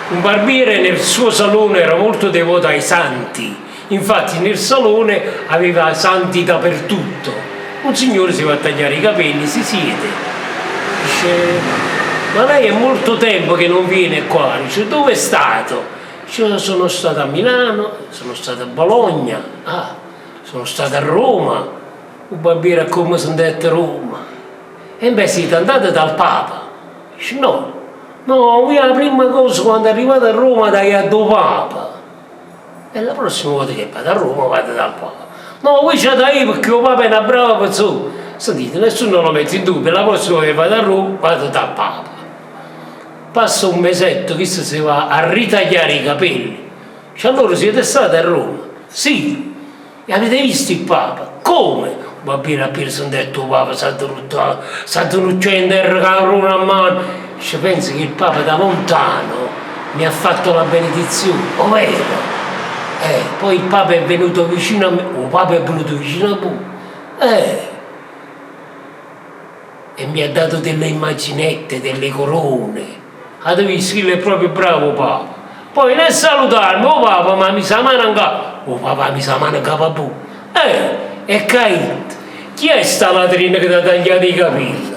Un barbiere nel suo salone era molto devoto ai santi, infatti nel salone aveva santi dappertutto. Un signore si va a tagliare i capelli, si siede, dice: ma lei è molto tempo che non viene qua. Dice: dove è stato? Dice: sono stato a Milano, sono stato a Bologna, sono stato a Roma. Un barbiere come sono detto a Roma. E beh, siete andati dal Papa? Dice: no, io la prima cosa quando arrivate a Roma dai a do Papa. E la prossima volta che vado a Roma vado dal Papa. No, voi c'è da io perché il Papa è una brava persona. Sentite, nessuno lo mette in dubbio, la prossima volta che vado a Roma vado dal Papa. Passa un mesetto, questo si va a ritagliare i capelli. Cioè, allora siete stati a Roma? Sì. E avete visto il Papa? Come? Appena sono detto il Papa sta tenucendo il caprone a mano. Cioè, penso che il Papa da lontano mi ha fatto la benedizione, ovvero. Poi il Papa è venuto vicino a me, il Papa è venuto vicino a me. E mi ha dato delle immaginette, delle corone. Avete visto che è proprio bravo Papa. Poi nel salutarmi, oh Papa, ma mi sa mano anche. Oh Papa, mi sa mano anche papù. E caito. Chi è sta latrina che ti ha tagliato i capelli?